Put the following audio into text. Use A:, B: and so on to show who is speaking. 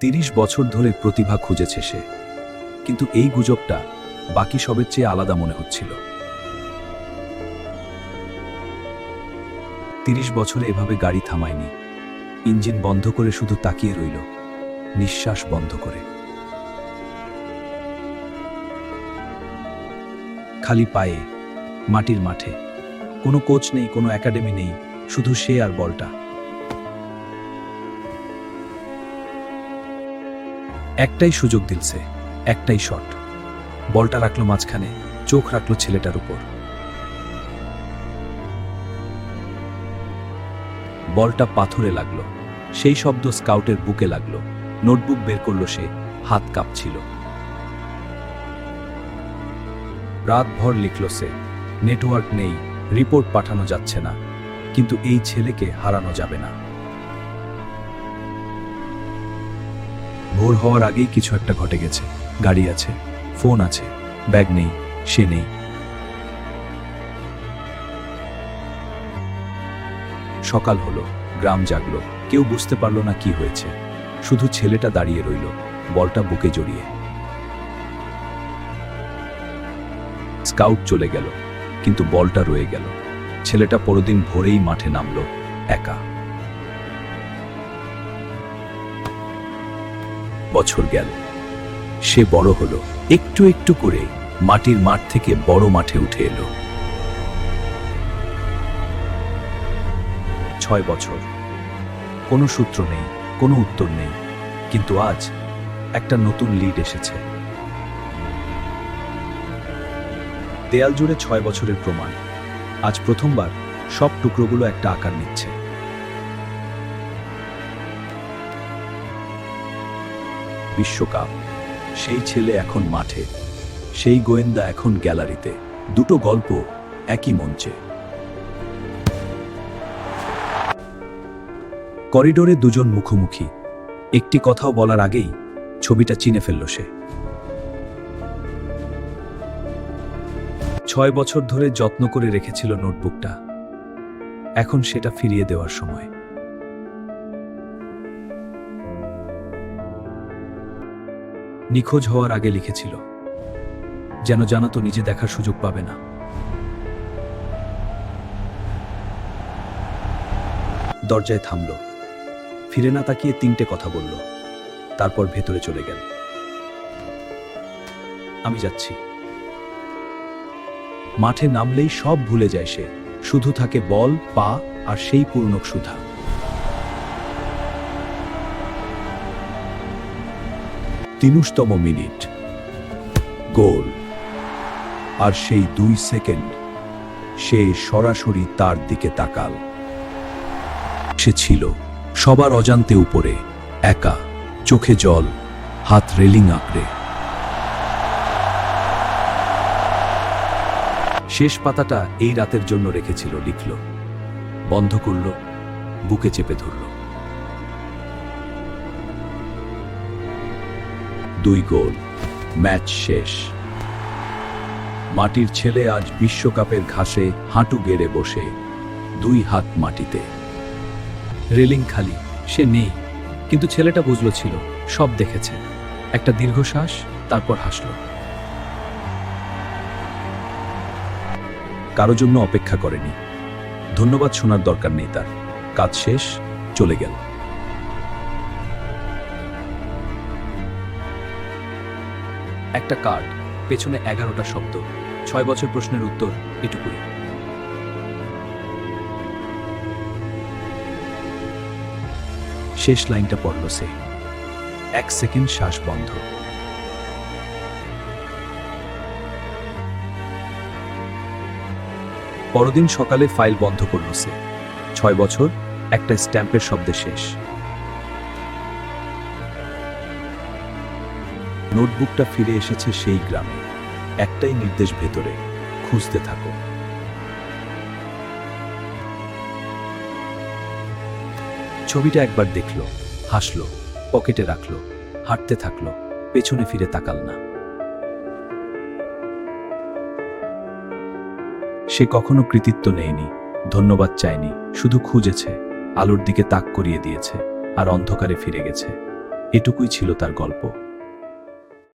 A: 30 বছর ধরে প্রতিভা খুঁজেছে সে, কিন্তু এই গুজবটা বাকি সবের চেয়ে আলাদা মনে হচ্ছিল। 30 বছরে এভাবে গাড়ি থামায়নি, ইঞ্জিন বন্ধ করে শুধু তাকিয়ে রইল, নিঃশ্বাস বন্ধ করে। খালি পায়ে, মাটির মাঠে, কোনো কোচ নেই, কোনো একাডেমি নেই, শুধু সে আর বলটা। একটাই সুযোগ দিলছে, একটাই শট। বলটা রাখলো মাঝখানে, চোখ রাখলো ছেলেটার উপর। বলটা পাথরে লাগলো, সেই শব্দ স্কাউটের বুকে লাগলো। নোটবুক বের করলো সে, হাত কাঁপছিল। রাতভর লিখল সে, নেটওয়ার্ক নেই, রিপোর্ট পাঠানো যাচ্ছে না, কিন্তু এই ছেলেকে হারানো যাবে না। ভোর হওয়ার আগেই কিছু একটা ঘটে গেছে। গাড়ি আছে, ফোন আছে, ব্যাগ নেই, সে নেই। সকাল হলো, গ্রাম জাগলো, কেউ বুঝতে পারল না কি হয়েছে। শুধু ছেলেটা দাঁড়িয়ে রইল, বলটা বুকে জড়িয়ে। স্কাউট চলে গেল, কিন্তু বলটা রয়ে গেল। ছেলেটা পরদিন ভোরেই মাঠে নামলো, একা। বছর গেল, সে বড় হলো, একটু একটু করে মাটির মাঠ থেকে বড় মাঠে উঠে এলো। 6 বছর, কোনো সূত্র নেই, কোনো উত্তর নেই, কিন্তু আজ একটা নতুন লিড এসেছে। দেয়াল জুড়ে 6 বছরের প্রমাণ। আজ প্রথমবার সব টুকরোগুলো একটা আকার নিচ্ছে। বিশ্বকাপ, সেই ছেলে এখন মাঠে, সেই গোয়েন্দা এখন গ্যালারিতে। দুটো গল্প একই মঞ্চে। করিডোরে দুজন মুখোমুখি, একটি কথাও বলার আগেই ছবিটা চিনে ফেলল সে। 6 বছর ধরে যত্ন করে রেখেছিল নোটবুকটা, এখন সেটা ফিরিয়ে দেওয়ার সময়। নিখোঁজ হওয়ার আগে লিখেছিল, যেন জানাতো নিজে দেখার সুযোগ পাবে না। দরজায় থামল, ফিরে না তাকিয়ে 3টে কথা বলল, তারপর ভেতরে চলে গেল। আমি যাচ্ছি। মাঠে নামলেই সব ভুলে যায় সে, শুধু থাকে বল, পা আর সেই পূর্ণ সুধা। 30তম মিনিট, গোল। আর সেই 2 সেকেন্ড সে সরাসরি তার দিকে তাকাল। সে ছিল সবার অজান্তে উপরে, একা, চোখে জল, হাত রেলিং আঁকড়ে। শেষ পাতাটা এই রাতের জন্য রেখেছিল, লিখল, বন্ধ করল, বুকে চেপে ধরল। 2 গোল, ম্যাচ শেষ। মাটির ছেলে আজ বিশ্বকাপের ঘাসে হাঁটু গেড়ে বসে, 2 হাত মাটিতে। রেলিং খালি, সে নেই, কিন্তু ছেলেটা বুঝলো ছিল, সব দেখেছে। একটা দীর্ঘশ্বাস, তারপর হাসল। কারো জন্য অপেক্ষা করেনি, ধন্যবাদ শোনার দরকার নেই তার। কাজ শেষ, চলে গেল। একটা কার্ড, পেছনে 11টা শব্দ, 6 বছর প্রশ্নের উত্তর এটুকুই। শেষ লাইনটা পড়ল সে, 1 সেকেন্ড শ্বাস বন্ধ। পরদিন সকালে ফাইল বন্ধ করল সে। 6 বছর, একটা স্ট্যাম্পের শব্দে শেষ। নোটবুকটা ফিরে এসেছে সেই গ্রামে, একটাই নির্দেশ ভেতরে, খুঁজতে থাকো। ছবিটা একবার দেখল, হাসল, পকেটে রাখল, হাঁটতে থাকলো, পেছনে ফিরে তাকাল না। সে কখনো কৃতিত্ব নেয়নি, ধন্যবাদ চায়নি, শুধু খুঁজেছে, আলোর দিকে তাক করিয়ে দিয়েছে, আর অন্ধকারে ফিরে গেছে। এটুকুই ছিল তার গল্প।